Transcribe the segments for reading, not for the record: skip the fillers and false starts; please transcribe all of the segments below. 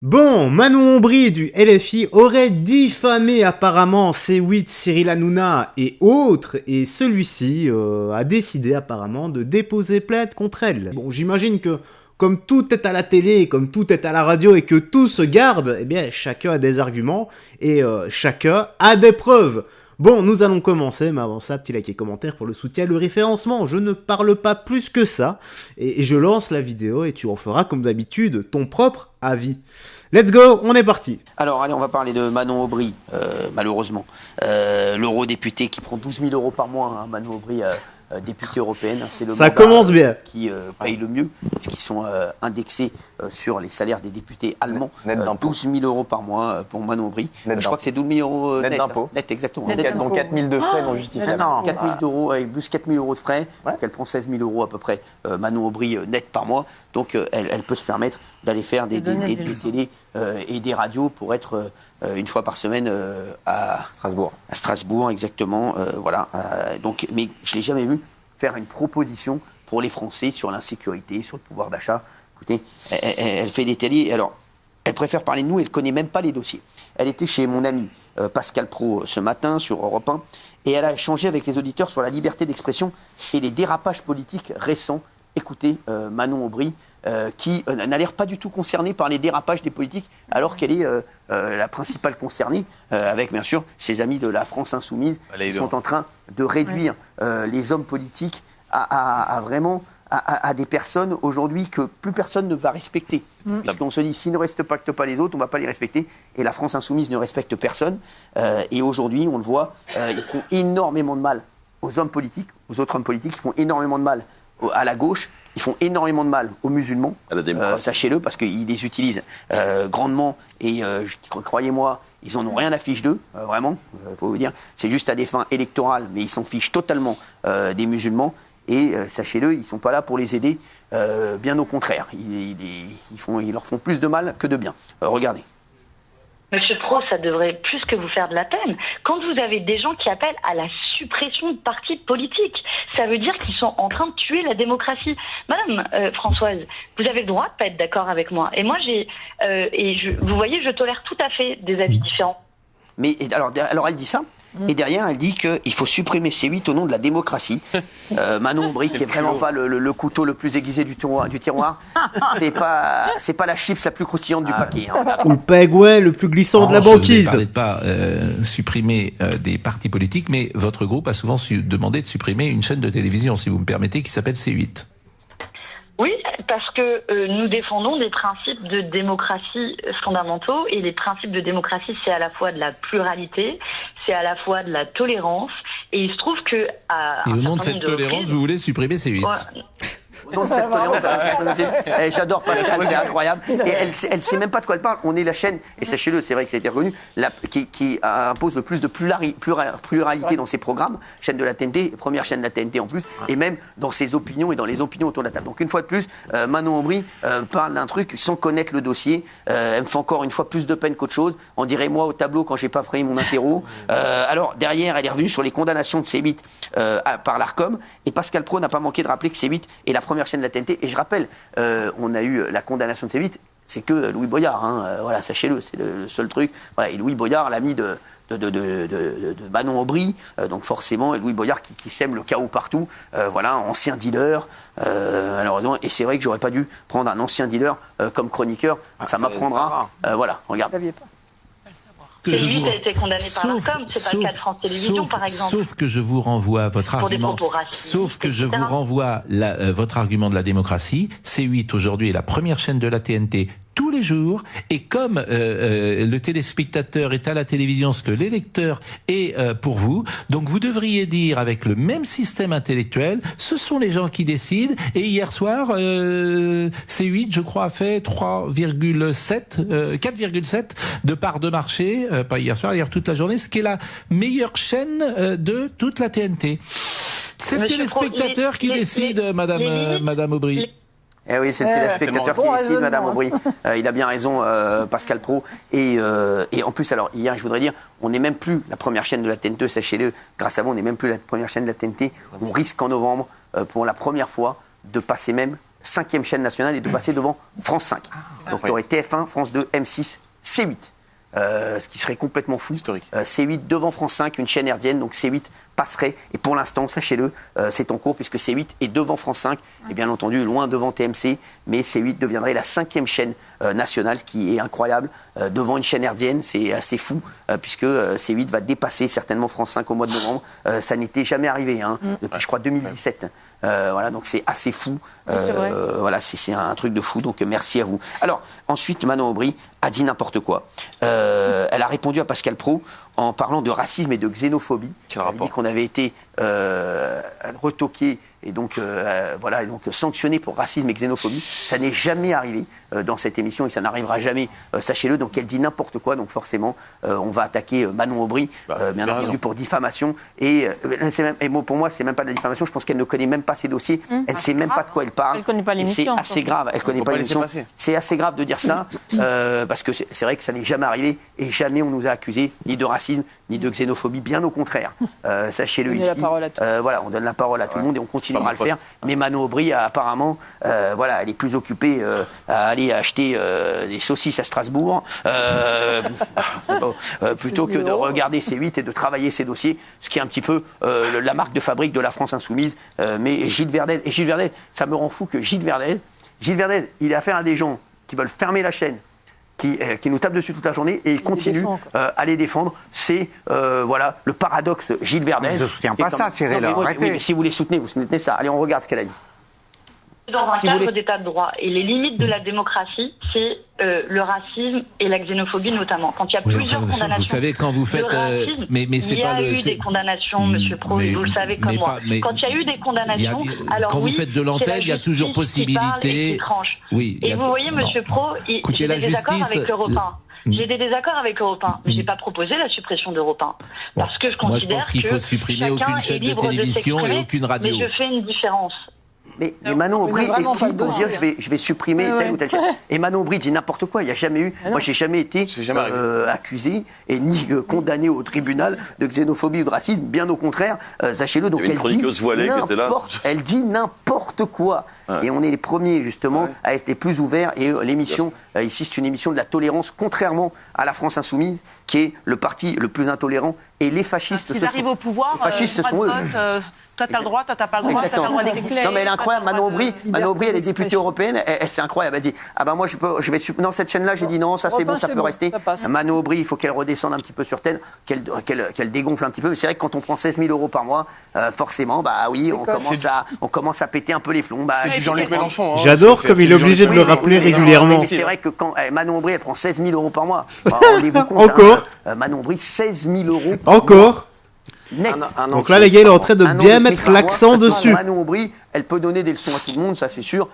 Bon, Manon Ombry du LFI aurait diffamé apparemment C8, Cyril Hanouna et autres, et celui-ci a décidé apparemment de déposer plainte contre elle. Bon, j'imagine que comme tout est à la télé, comme tout est à la radio et que tout se garde, eh bien chacun a des arguments et chacun a des preuves. Bon, nous allons commencer, mais avant ça, petit like et commentaire pour le soutien et le référencement. Je ne parle pas plus que ça, et je lance la vidéo et tu en feras comme d'habitude ton propre avis. Let's go, on est parti. Alors, allez, on va parler de Manon Aubry, malheureusement. L'eurodéputé qui prend 12 000 euros par mois, hein, Manon Aubry, députée européenne. C'est le Ça mandat, commence bien. Qui paye le mieux, parce qu'ils sont indexés sur les salaires des députés allemands. Net 12 000 euros par mois pour Manon Aubry. Je crois que c'est 12 000 euros net d'impôt. Net, exactement. Donc 4 000 de frais non justifiables. 4 000 euros, avec plus 4 000 euros de frais. Ouais. Donc elle prend 16 000 euros à peu près, Manon Aubry, net par mois. Donc elle peut se permettre d'aller faire des télés et des radios pour être une fois par semaine à Strasbourg. À Strasbourg, exactement. Voilà. Donc, mais je ne l'ai jamais vu faire une proposition pour les Français sur l'insécurité, sur le pouvoir d'achat. Écoutez, elle fait des télés. Alors, elle préfère parler de nous, elle ne connaît même pas les dossiers. Elle était chez mon ami Pascal Praud ce matin sur Europe 1 et elle a échangé avec les auditeurs sur la liberté d'expression et les dérapages politiques récents. Écoutez, Manon Aubry, qui n'a l'air pas du tout concernée par les dérapages des politiques, alors qu'elle est la principale concernée, avec bien sûr ses amis de la France Insoumise, qui sont en train de réduire les hommes politiques à vraiment à des personnes aujourd'hui que plus personne ne va respecter. Parce qu'on se dit, s'ils ne respectent pas les autres, on ne va pas les respecter. Et la France Insoumise ne respecte personne. Et aujourd'hui, on le voit, ils font énormément de mal aux hommes politiques, aux autres hommes politiques, ils font énormément de mal à la gauche, ils font énormément de mal aux musulmans, sachez-le, parce qu'ils les utilisent grandement, et croyez-moi, ils en ont rien à fiche d'eux, vraiment, pour vous dire, c'est juste à des fins électorales, mais ils s'en fichent totalement des musulmans, et sachez-le, ils ne sont pas là pour les aider, bien au contraire, ils leur font plus de mal que de bien. Regardez. Monsieur Praud, ça devrait plus que vous faire de la peine. Quand vous avez des gens qui appellent à la suppression de partis politiques, ça veut dire qu'ils sont en train de tuer la démocratie. Madame Françoise, vous avez le droit de pas être d'accord avec moi. Et moi, vous voyez, je tolère tout à fait des avis différents. Mais alors elle dit ça, et derrière elle dit qu'il faut supprimer C8 au nom de la démocratie. Manon Aubry, qui est vraiment pas le couteau le plus aiguisé du tiroir, c'est pas la chips la plus croustillante du paquet. Hein. Ou le pegouet le plus glissant de la banquise. Je ne parlais pas supprimer des partis politiques, mais votre groupe a souvent demandé de supprimer une chaîne de télévision, si vous me permettez, qui s'appelle C8. Oui, parce que nous défendons des principes de démocratie fondamentaux, et les principes de démocratie, c'est à la fois de la pluralité, c'est à la fois de la tolérance, et il se trouve que... Et au nom de cette tolérance, vous voulez supprimer C8 ? Au nom de cette tolérance, j'adore Pascal, c'est incroyable. Et elle sait même pas de quoi elle parle. On est la chaîne, et sachez-le, c'est vrai que ça a été reconnu, qui impose le plus de pluralité dans ses programmes. Chaîne de la TNT, première chaîne de la TNT en plus, et même dans ses opinions et dans les opinions autour de la table. Donc une fois de plus, Manon Aubry parle d'un truc sans connaître le dossier. Elle me fait encore une fois plus de peine qu'autre chose. On dirait moi au tableau quand j'ai pas pris mon interro. Alors derrière, elle est revenue sur les condamnations de C8 par l'Arcom, et Pascal Praud n'a pas manqué de rappeler que C8 est la première chaîne de la TNT, et je rappelle, on a eu la condamnation de C8, c'est que Louis Boyard, hein, voilà, sachez-le, c'est le seul truc. Voilà, et Louis Boyard, l'ami de Manon Aubry, donc forcément, et Louis Boyard qui sème le chaos partout, voilà, ancien dealer, malheureusement, et c'est vrai que j'aurais pas dû prendre un ancien dealer comme chroniqueur, ça m'apprendra, voilà, regarde. C8 a été condamné par l'Arcom, c'est pas le cas de France Télévisions, par exemple. Sauf que je vous renvoie à votre argument. Sauf que je vous renvoie votre argument de la démocratie. C8 aujourd'hui est la première chaîne de la TNT tous les jours, et comme le téléspectateur est à la télévision ce que l'électeur est pour vous, donc vous devriez dire avec le même système intellectuel, ce sont les gens qui décident, et hier soir, C8, je crois, a fait 4,7 de part de marché, pas hier soir, hier toute la journée, ce qui est la meilleure chaîne de toute la TNT. C'est le téléspectateur qui décide, Madame Aubry. Eh oui, c'est le téléspectateur qui décide, Madame Aubry. Il a bien raison, Pascal Praud. Et en plus, alors, hier, je voudrais dire, on n'est même plus la première chaîne de la TNT, sachez-le. Grâce à vous, on n'est même plus la première chaîne de la TNT. On risque en novembre, pour la première fois, de passer même 5e chaîne nationale et de passer devant France 5. Donc il y aurait TF1, France 2, M6, C8. Ce qui serait complètement fou. Historique. C8 devant France 5, une chaîne hertzienne, donc C8 passerait. Et pour l'instant, sachez-le, c'est en cours puisque C8 est devant France 5 et bien entendu loin devant TMC, mais C8 deviendrait la 5e chaîne nationale, ce qui est incroyable, devant une chaîne hertzienne, c'est assez fou puisque C8 va dépasser certainement France 5 au mois de novembre. Ça n'était jamais arrivé depuis je crois 2017. Voilà, donc c'est assez fou. Voilà, c'est un truc de fou. Donc merci à vous. Alors ensuite, Manon Aubry a dit n'importe quoi. Elle a répondu à Pascal Praud en parlant de racisme et de xénophobie. Quel Elle rapport ? dit qu'on avait été retoqué et donc sanctionné pour racisme et xénophobie. Ça n'est jamais arrivé dans cette émission et ça n'arrivera jamais, sachez-le. Donc elle dit n'importe quoi, donc forcément on va attaquer Manon Aubry, bien entendu pour diffamation. Et pour moi, c'est même pas de la diffamation. Je pense qu'elle ne connaît même pas ses dossiers. Elle ne sait même pas de quoi elle parle. Elle connaît pas l'émission. C'est assez grave. Elle connaît pas l'émission. C'est assez grave de dire ça parce que c'est vrai que ça n'est jamais arrivé et jamais on nous a accusés ni de racisme ni de xénophobie. Bien au contraire. Sachez-le ici. Voilà, on donne la parole à tout le monde et on continue à le faire. Mais Manon Aubry, apparemment, voilà, elle est plus occupée à aller acheter des saucisses à Strasbourg plutôt que de regarder C8 et de travailler ses dossiers, ce qui est un petit peu la marque de fabrique de la France insoumise. Mais Gilles Verdez, ça me rend fou que Gilles Verdez, il a affaire à des gens qui veulent fermer la chaîne, qui nous tapent dessus toute la journée et il continue à les défendre. C'est voilà le paradoxe Gilles Verdez. Je ne soutiens pas ça, Cyril. Oui, mais si vous les soutenez, vous soutenez ça. Allez, on regarde ce qu'elle a dit. Dans un cadre d'état de droit. Et les limites de la démocratie, c'est le racisme et la xénophobie notamment. Quand il y a plusieurs condamnations. Vous savez, quand vous faites. Racisme, mais c'est il y a eu des condamnations, Monsieur Praud, vous le savez comme moi. Quand il y a eu des condamnations, alors quand oui, vous faites de l'antenne, il y a toujours possibilité. Oui. Et vous voyez, Monsieur Praud, j'ai des désaccords avec Europe 1. J'ai des désaccords avec Europe 1. Je n'ai pas proposé la suppression d'Europe 1. Parce que je considère moi, je pense qu'il faut supprimer aucune chaîne de télévision et aucune radio. Mais je fais une différence. Mais Manon Aubry est qui pour dire je vais supprimer telle ou telle chaîne. Et Manon Aubry dit n'importe quoi. Il n'y a jamais eu. Moi, j'ai jamais été accusé et ni condamné au tribunal de xénophobie ou de racisme. Bien au contraire, sachez-le. Donc elle dit n'importe quoi. Et on est les premiers justement à être les plus ouverts. Et l'émission ici, c'est une émission de la tolérance, contrairement à la France insoumise, qui est le parti le plus intolérant. Et les fascistes, s'ils arrivent au pouvoir, les fascistes, ce sont eux. Toi, t'as le droit, toi, t'as pas le droit, t'as le droit d'écouter. Non, mais elle est incroyable, Manon Aubry, elle est députée européenne, c'est incroyable. Elle dit moi, je vais non, cette chaîne-là, j'ai dit non, ça c'est bon, ça peut rester. Manon Aubry, il faut qu'elle redescende un petit peu sur terre, qu'elle dégonfle un petit peu. Mais c'est vrai que quand on prend 16 000 € par mois, forcément, bah oui, on commence à péter un peu les plombs. C'est du Jean-Luc Mélenchon. J'adore comme il est obligé de le rappeler régulièrement. C'est vrai que quand Manon Aubry, elle prend 16 000 € par mois. Rendez-vous compte. Encore Manon Aubry, 16 000 € encore net. Donc là, les gars, il est en train de bien mettre l'accent dessus. Manon Aubry, elle peut donner des leçons à tout le monde, ça c'est sûr.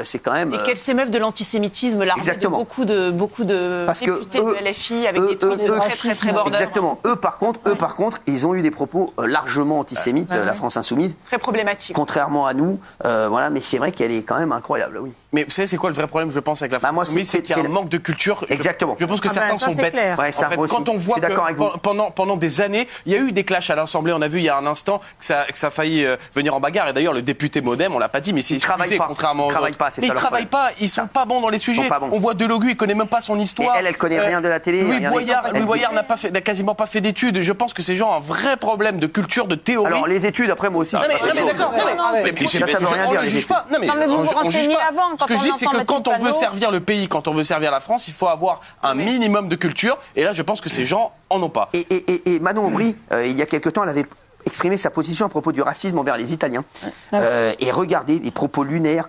C'est quand même. Et qu'elle s'émeuve de l'antisémitisme, là, de beaucoup de députés de LFI avec des tweets très border. Exactement. Eux, par contre, ils ont eu des propos largement antisémites, la France insoumise. Très problématique. Contrairement à nous, voilà. Mais c'est vrai qu'elle est quand même incroyable, oui. Mais vous savez, c'est quoi le vrai problème, je pense, avec la France insoumise, c'est qu'il y a un manque de culture. Exactement. Je pense que certains sont bêtes. Ouais, en fait, quand on voit que pendant des années, il y a eu des clashs à l'Assemblée. On a vu il y a un instant que ça a failli venir en bagarre. Et d'ailleurs, le député Modem, on l'a pas dit, mais c'est excusé, contrairement aux autres. Mais ils travaillent pas, ils sont pas bons dans les sujets. On voit Delogu, il connaît même pas son histoire. Et elle connaît rien de la télé. Louis Boyard n'a quasiment pas fait d'études. Je pense que ces gens ont un vrai problème de culture, de théorie. Alors les études, après moi aussi. Non mais d'accord, on ne juge pas. Non mais on juge pas. Ce que je dis, c'est que quand on veut servir le pays, quand on veut servir la France, il faut avoir un minimum de culture. Et là, je pense que ces gens en ont pas. Et Manon Aubry, il y a quelque temps, elle avait exprimé sa position à propos du racisme envers les Italiens. Et regardez les propos lunaires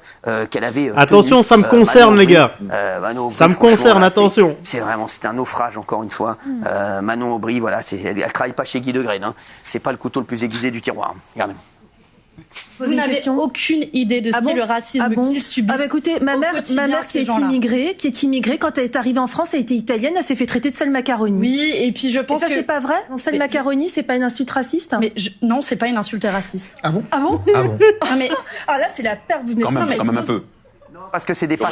qu'elle avait. Attention, ça me concerne, les gars. Ça me concerne, attention. C'est un naufrage, encore une fois. Manon Aubry, voilà, elle travaille pas chez Guy Degrenne. Hein. C'est pas le couteau le plus aiguisé du tiroir. Regardez. Vous n'avez aucune idée de ce qu'est le racisme qu'ils subissent. Écoutez, ma mère qui est immigrée, quand elle est arrivée en France, elle était italienne, elle s'est fait traiter de sale macaroni. Oui, et puis je pense que c'est pas vrai. Sale macaroni, c'est pas une insulte raciste. Mais non, c'est pas une insulte raciste. Ah bon? Ah bon? Ah bon? Non mais là, c'est la perte. Vous venez quand même un peu. Parce que c'est des pâtes.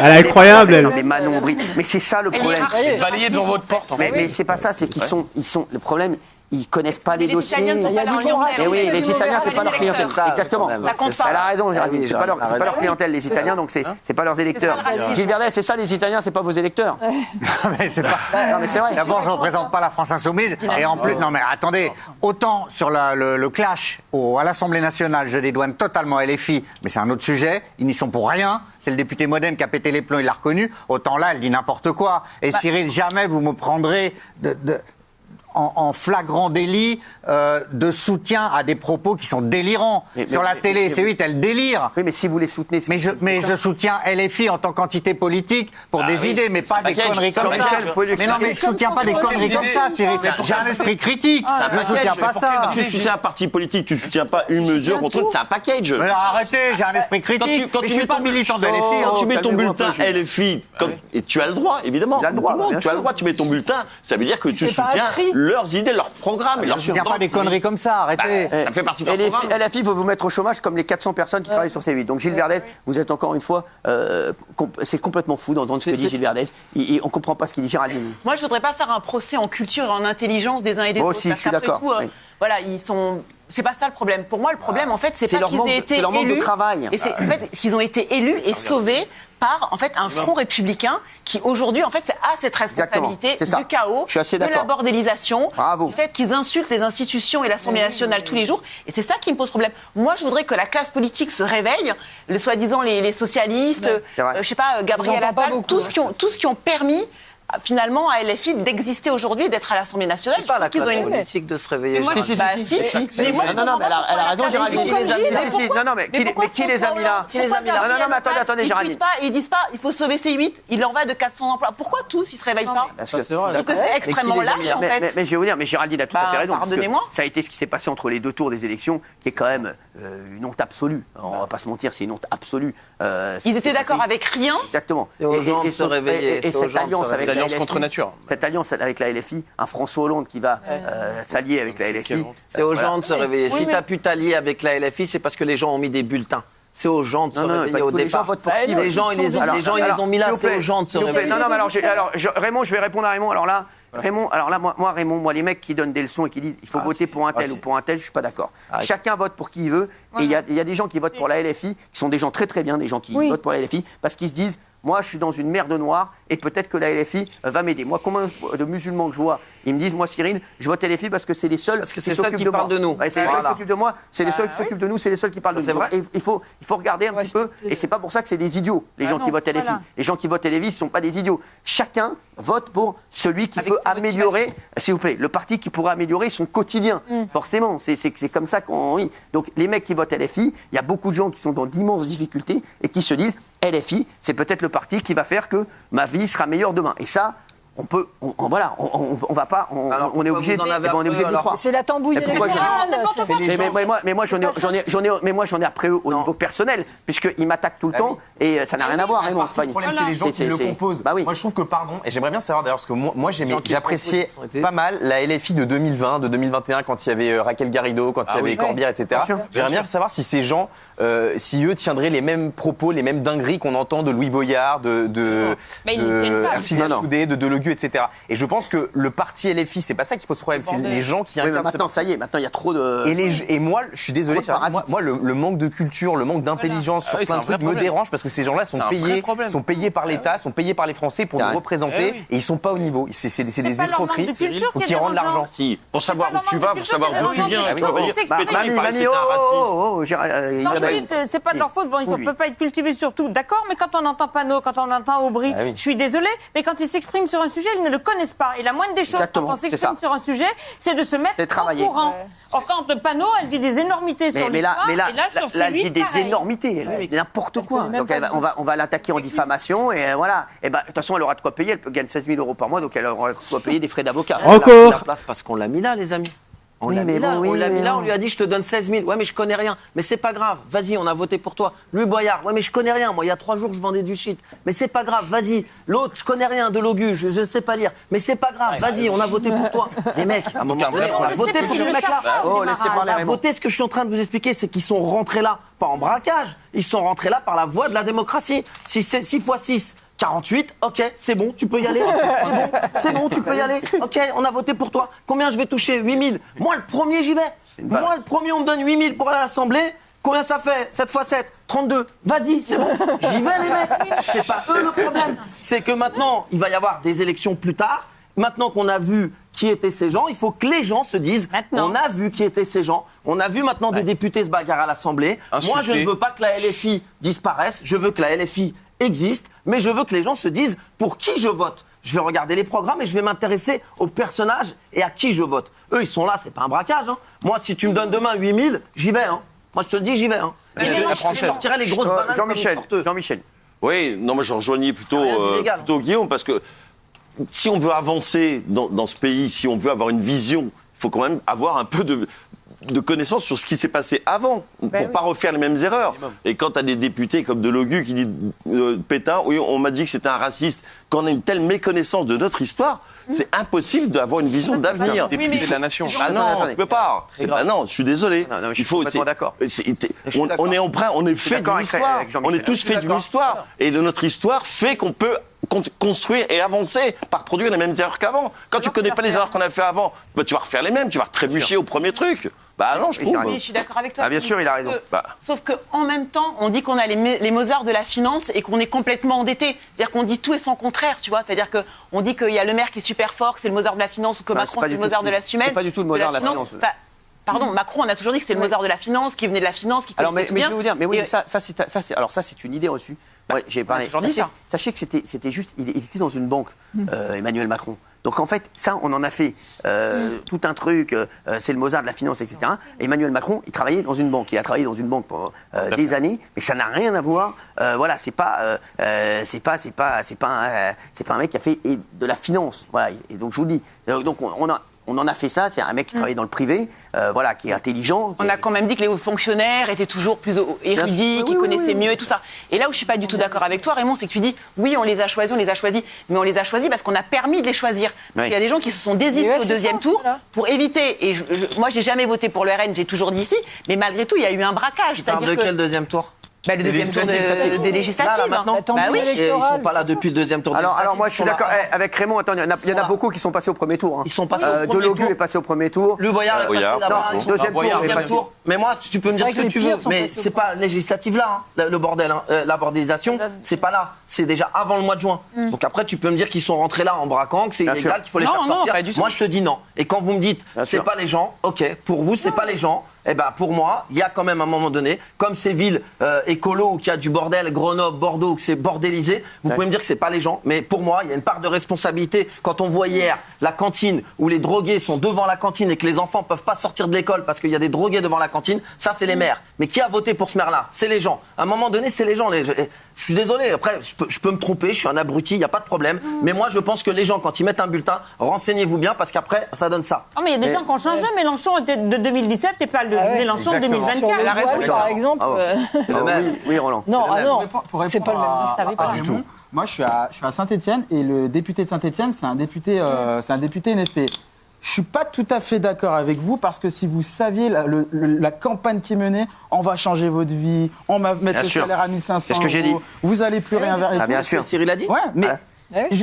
Elle est incroyable, elle. Non, mais Manon Aubry. Mais c'est ça le problème. Balayez devant votre porte. Mais c'est pas ça, c'est qu'ils sont. Le problème, ils connaissent pas les dossiers. Italiens ne sont pas leur clientèle. Et oui, les Italiens, c'est pas leur clientèle. Exactement. Elle a raison, Géraldine. C'est pas leur clientèle, les Italiens, donc c'est pas leurs électeurs. Gilles Verdez, c'est ça, les Italiens, c'est pas vos électeurs. Mais c'est pas. Non, mais c'est vrai. D'abord, je ne représente pas la France insoumise. Et en plus, non, mais attendez, autant sur le clash à l'Assemblée nationale, je dédouane totalement LFI, mais c'est un autre sujet. Ils n'y sont pour rien. C'est le député Modem qui a pété les plombs, il l'a reconnu. Autant là, elle dit n'importe quoi. Et Cyril, jamais vous me prendrez en flagrant délit de soutien à des propos qui sont délirants. Sur la télé, C8, elle délire. Oui, mais si vous les soutenez... Mais je soutiens LFI en tant qu'entité politique pour des idées, mais pas des conneries comme ça. Mais non, mais je soutiens pas des conneries comme ça, Cyril. J'ai un esprit critique. Je ne soutiens pas ça. Tu soutiens un parti politique, tu ne soutiens pas une mesure contre eux, c'est un package. Mais arrêtez, j'ai un esprit critique. Quand tu mets ton militant de LFI, quand tu mets ton bulletin LFI, et tu as le droit, évidemment. Tu as le droit, tu mets ton bulletin, ça veut dire que tu soutiens leurs idées, leurs programmes. Je ne soutiens pas des conneries comme ça, arrêtez. Ça fait partie de ton programme. LFI veut vous mettre au chômage comme les 400 personnes qui travaillent sur C8. Donc Gilles Verdez, vous êtes encore une fois, c'est complètement fou d'entendre ce que dit Gilles Verdez. On ne comprend pas ce qu'il dit, Géraldine. Moi, je ne voudrais pas faire un procès en culture et en intelligence des uns et des autres. Aussi, je suis d'accord. Voilà, ils sont... C'est pas ça le problème. Pour moi, le problème, en fait, c'est pas qu'ils aient été élus. C'est leur manque de travail. Et c'est en fait qu'ils ont été élus et sauvés par en fait un front républicain qui aujourd'hui en fait a cette responsabilité du chaos, de la bordélisation, du fait qu'ils insultent les institutions et l'Assemblée nationale tous les jours. Et c'est ça qui me pose problème. Moi, je voudrais que la classe politique se réveille, les soi-disant les socialistes, je sais pas, Gabriel Attal, tous qui ont permis finalement à LFI d'exister aujourd'hui et d'être à l'Assemblée nationale. C'est pas la classe politique de se réveiller. Non, mais elle a raison, Géraldine. Non, mais qui les a mis là? Non, mais attendez, Géraldine. Ils disent pas, il faut sauver C8, il en va de 400 emplois. Pourquoi tous, ils se réveillent pas? Parce que c'est extrêmement lâche, en fait. Mais je vais vous dire, mais Géraldine a tout à fait raison. Pardonnez-moi. Ça a été ce qui s'est passé entre les deux tours des élections, qui est quand même une honte absolue. On va pas se mentir, c'est une honte absolue. Ils étaient d'accord avec rien. Exactement. C'est aux gens de se réveiller. Et cette alliance avec alliance contre nature. Cette alliance avec la LFI, un François Hollande qui va s'allier avec la LFI. C'est aux gens de se réveiller. Si tu as pu t'allier avec la LFI, c'est parce que les gens ont mis des bulletins. C'est aux gens de se réveiller au départ. Les gens votent pour qui? Les gens, ils les ont mis là, c'est aux gens de se réveiller. Non, mais alors, Raymond, je vais répondre à Raymond. Alors là, Raymond, les mecs qui donnent des leçons et qui disent il faut voter pour un tel ou pour un tel, je suis pas d'accord. Chacun vote pour qui il veut. Et il y a des gens qui votent pour la LFI, qui sont des gens très très bien, des gens qui votent pour la LFI, parce qu'ils se disent moi, je suis dans une mer de noir et peut-être que la LFI va m'aider. Moi, combien de musulmans que je vois, ils me disent, moi, Cyril, je vote LFI parce que c'est les seuls qui s'occupent de moi. C'est les seuls qui s'occupent de moi, c'est les seuls qui s'occupent de nous, c'est les seuls qui parlent de nous. Et il faut regarder un petit peu, et c'est pas pour ça que c'est des idiots, les gens qui votent LFI. Les gens qui votent LFI, ce ne sont pas des idiots. Chacun vote pour celui qui peut améliorer, s'il vous plaît, le parti qui pourrait améliorer son quotidien. Forcément, c'est comme ça qu'on... Oui. Donc, les mecs qui votent LFI, il y a beaucoup de gens qui sont dans d'immenses difficultés et qui se disent, LFI, c'est peut-être le parti qui va faire que ma vie sera meilleure demain. Et ça, on va pas, on est obligé d'y croire. C'est la tambouille électorale. Mais moi j'en ai après eux au niveau personnel, puisqu'ils m'attaquent tout le temps et ça n'a rien à voir, Raymond. Le problème, c'est les gens qui le composent. Moi je trouve que, et j'aimerais bien savoir d'ailleurs, parce que moi j'appréciais pas mal la LFI de 2020, de 2021, quand il y avait Raquel Garrido, quand il y avait Corbière, etc. J'aimerais bien savoir si ces gens, si eux tiendraient les mêmes propos, les mêmes dingueries qu'on entend de Louis Boyard, de Ercilia Soudé, de Deleuze, etc. Et je pense que le parti LFI, c'est pas ça qui pose problème, c'est les gens qui incarnent. Maintenant, ça y est, maintenant il y a trop de. Et moi, je suis désolé, moi le manque de culture, le manque d'intelligence sur plein de trucs me dérange parce que ces gens-là sont payés par l'État, sont payés par les Français pour nous représenter et ils sont pas au niveau. C'est des escroqueries qui rendent l'argent. Pour savoir où tu vas, pour savoir d'où tu viens. C'est pas de leur faute, ils ne peuvent pas être cultivés sur tout. D'accord, mais quand on entend Panot, quand on entend Aubry, je suis désolée, mais quand ils s'expriment sur un sujet, ils ne le connaissent pas. Et la moindre des choses quand on s'exprime sur un sujet, c'est de se mettre au courant. Or, quand Panot, elle dit des énormités sur l'histoire, et là, sur C8, elle dit des énormités, elle dit n'importe quoi. Donc, on va l'attaquer en diffamation, et voilà. Et de toute façon, elle aura de quoi payer, elle gagne 16 000 € par mois, donc elle aura de quoi payer des frais d'avocat. Encore la place parce qu'on l'a mis là, les amis. On l'a mis là, on lui a dit je te donne 16 000. Ouais, mais je connais rien. Mais c'est pas grave, vas-y, on a voté pour toi. Louis Boyard, ouais, mais je connais rien. Moi, il y a 3 jours, je vendais du shit. Mais c'est pas grave, vas-y. L'autre, je connais rien de Logu, je ne sais pas lire. Mais c'est pas grave, vas-y, on a voté pour toi. Les mecs, à un moment donné, on a voté pour ce mec-là. On a voté, ce que je suis en train de vous expliquer, c'est qu'ils sont rentrés là, pas en braquage, ils sont rentrés là par la voie de la démocratie. Si c'est 6 x 6. 48, ok, c'est bon, tu peux y aller. C'est bon, tu peux y aller. Ok, on a voté pour toi. Combien je vais toucher? 8000. Moi, le premier, j'y vais. Moi, le premier, on me donne 8000 pour aller à l'Assemblée. Combien ça fait? 7 x 7, 32. Vas-y, c'est bon. J'y vais, les mecs. C'est pas eux le problème. C'est que maintenant, il va y avoir des élections plus tard. Maintenant qu'on a vu qui étaient ces gens, il faut que les gens se disent on a vu qui étaient ces gens, on a vu maintenant des députés se bagarrer à l'Assemblée. Moi, je ne veux pas que la LFI disparaisse, je veux que la LFI existe, mais je veux que les gens se disent pour qui je vote. Je vais regarder les programmes et je vais m'intéresser aux personnages et à qui je vote. Eux, ils sont là, c'est pas un braquage. Hein. Moi, si tu me donnes demain 8000, j'y vais. Hein. Moi, je te le dis, j'y vais. Hein. Je sortirai les grosses bananes Jean-Michel. Oui, non, moi, je rejoignais plutôt Guillaume, parce que si on veut avancer dans ce pays, si on veut avoir une vision, il faut quand même avoir un peu de connaissances sur ce qui s'est passé avant, pour pas refaire les mêmes erreurs. Et quand tu as des députés comme Delogu qui dit Pétain, oui, on m'a dit que c'était un raciste, quand on a une telle méconnaissance de notre histoire, c'est impossible d'avoir une vision d'avenir. Député de la nation. Ah non, tu peux pas. Non, je suis désolé. Non, je suis complètement d'accord. On est fait d'une histoire. On est tous faits d'une histoire. Et de notre histoire fait qu'on peut construire et avancer par produire les mêmes erreurs qu'avant. Quand tu connais pas les erreurs qu'on a fait avant, tu vas refaire les mêmes, tu vas trébucher au premier truc. Bah non, je trouve. Oui, je suis d'accord avec toi. Ah, bien sûr, il a raison. Sauf qu'en même temps, on dit qu'on a les Mozart de la finance et qu'on est complètement endetté. C'est-à-dire qu'on dit tout et son contraire, tu vois. C'est-à-dire qu'on dit qu'il y a le maire qui est super fort, que c'est le Mozart de la finance, ou que Macron c'est le Mozart de la semelle. C'est pas du tout le Mozart de la finance. Pardon, Macron, on a toujours dit que c'était le Mozart de la finance, qui venait de la finance, qui connaissait tout bien. Je vais vous dire, mais oui, ça c'est une idée reçue. Ouais, j'ai parlé. Sachez que c'était juste, il était dans une banque, Emmanuel Macron. Donc en fait, ça, on en a fait tout un truc. C'est le Mozart de la finance, etc. Et Emmanuel Macron, il travaillait dans une banque. Il a travaillé dans une banque pendant des années, mais que ça n'a rien à voir. Voilà, c'est pas un mec qui a fait de la finance. Voilà. Et donc je vous le dis. Donc on en a fait ça, c'est un mec qui travaillait dans le privé, voilà, qui est intelligent. On a quand même dit que les hauts fonctionnaires étaient toujours plus érudits, qui connaissaient mieux et tout ça. Et là où je suis pas du tout d'accord avec toi, Raymond, c'est que tu dis oui, on les a choisis, mais on les a choisis parce qu'on a permis de les choisir. Il y a des gens qui se sont désistés au deuxième tour pour éviter. Et moi, j'ai jamais voté pour le RN, j'ai toujours dit ici, mais malgré tout, il y a eu un braquage. Tu parles de quel deuxième tour? Le deuxième tour des législatives. Là, maintenant, oui, ils sont pas là depuis le deuxième tour. Alors moi, je suis d'accord avec Raymond. Attends, il y en a beaucoup qui sont passés au premier tour. Hein. Ils sont passés au premier tour. Delogu est passé au premier tour. Le Boyard est passé là-bas. Deuxième tour. Mais moi, tu peux me dire ce que tu veux, mais c'est pas législative là, le bordel. La bordélisation, c'est pas là. C'est déjà avant le mois de juin. Donc après, tu peux me dire qu'ils sont rentrés là en braquant, que c'est illégal, qu'il faut les faire sortir. Moi, je te dis non. Et quand vous me dites, c'est pas les gens, ok, pour vous, c'est pas les gens. Eh ben pour moi, il y a quand même à un moment donné, comme ces villes écolo où il y a du bordel, Grenoble, Bordeaux, où c'est bordélisé, vous pouvez me dire que c'est pas les gens, mais pour moi, il y a une part de responsabilité. Quand on voit hier la cantine où les drogués sont devant la cantine et que les enfants peuvent pas sortir de l'école parce qu'il y a des drogués devant la cantine, ça c'est les maires. Mais qui a voté pour ce maire-là? C'est les gens. À un moment donné, c'est les gens. Je suis désolé, après, je peux me tromper, je suis un abruti, il n'y a pas de problème. Mais moi, je pense que les gens, quand ils mettent un bulletin, renseignez-vous bien parce qu'après, ça donne ça. Oh, mais il y a des gens qui ont changé. Mélenchon était de 2017 et pas de Mélenchon de 2024. La raison, par exemple. Oui, Roland. Non, c'est pas le même. Vous savez pas du tout. Moi, je suis à Saint-Étienne et le député de Saint-Étienne, c'est un député NFP. Je suis pas tout à fait d'accord avec vous parce que si vous saviez la campagne qui est menée, on va changer votre vie, on va mettre le salaire à 1500 €. C'est ce que j'ai dit. Vous allez plus rien vers. Bien sûr. Cyril a dit. Ouais, mais.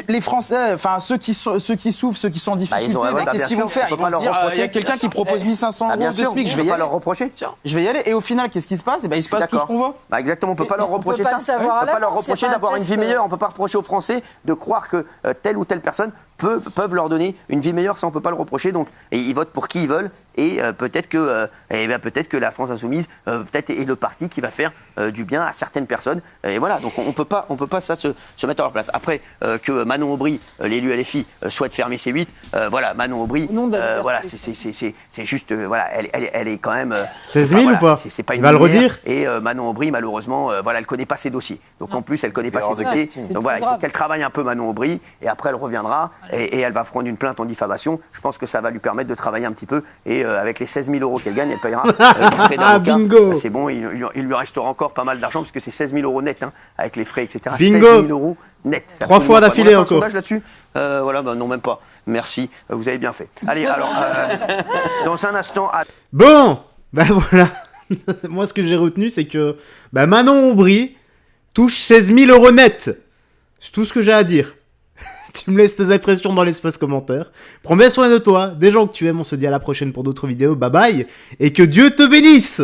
Les Français, enfin ceux qui souffrent, ceux qui sont en difficulté, qu'est-ce qu'ils vont faire? Ils vont se dire, il y a quelqu'un qui propose 1500 € de SMIC, je vais y aller. Pas leur reprocher. Je vais y aller. Et au final, qu'est-ce qui se passe? Il se passe tout ce qu'on veut. Exactement, on peut pas leur reprocher ça. On peut pas leur reprocher d'avoir une vie meilleure. On peut pas reprocher aux Français de croire que telle ou telle personne peuvent leur donner une vie meilleure. Ça, on peut pas le reprocher. Donc, ils votent pour qui ils veulent. Et peut-être que la France insoumise peut-être est le parti qui va faire du bien à certaines personnes. Et voilà. Donc on peut pas ça se mettre à leur place. Après que Manon Aubry, l'élu LFI, souhaite fermer C8. Voilà, Manon Aubry. Voilà, c'est juste voilà, elle est quand même 16 000 ou pas? C'est pas une. Il va le redire. Et Manon Aubry, malheureusement, voilà, elle connaît pas ses dossiers. Donc en plus, elle connaît pas ses dossiers. Donc voilà, il faut qu'elle travaille un peu Manon Aubry. Et après, elle reviendra et elle va prendre une plainte en diffamation. Je pense que ça va lui permettre de travailler un petit peu. Et avec les 16 000 € qu'elle gagne, elle payera frais d'avocat. Bingo. C'est bon, il lui restera encore pas mal d'argent parce que c'est 16 000 € net, hein, avec les frais, etc. Bingo. 16 000 € net. 3 fois d'affilée encore. Sondage là-dessus voilà, non, même pas. Merci, vous avez bien fait. Allez, alors, dans un instant. Bon, voilà. Moi, ce que j'ai retenu, c'est que Manon Aubry touche 16 000 € net. C'est tout ce que j'ai à dire. Tu me laisses tes impressions dans l'espace commentaire. Prends bien soin de toi, des gens que tu aimes. On se dit à la prochaine pour d'autres vidéos. Bye bye. Et que Dieu te bénisse!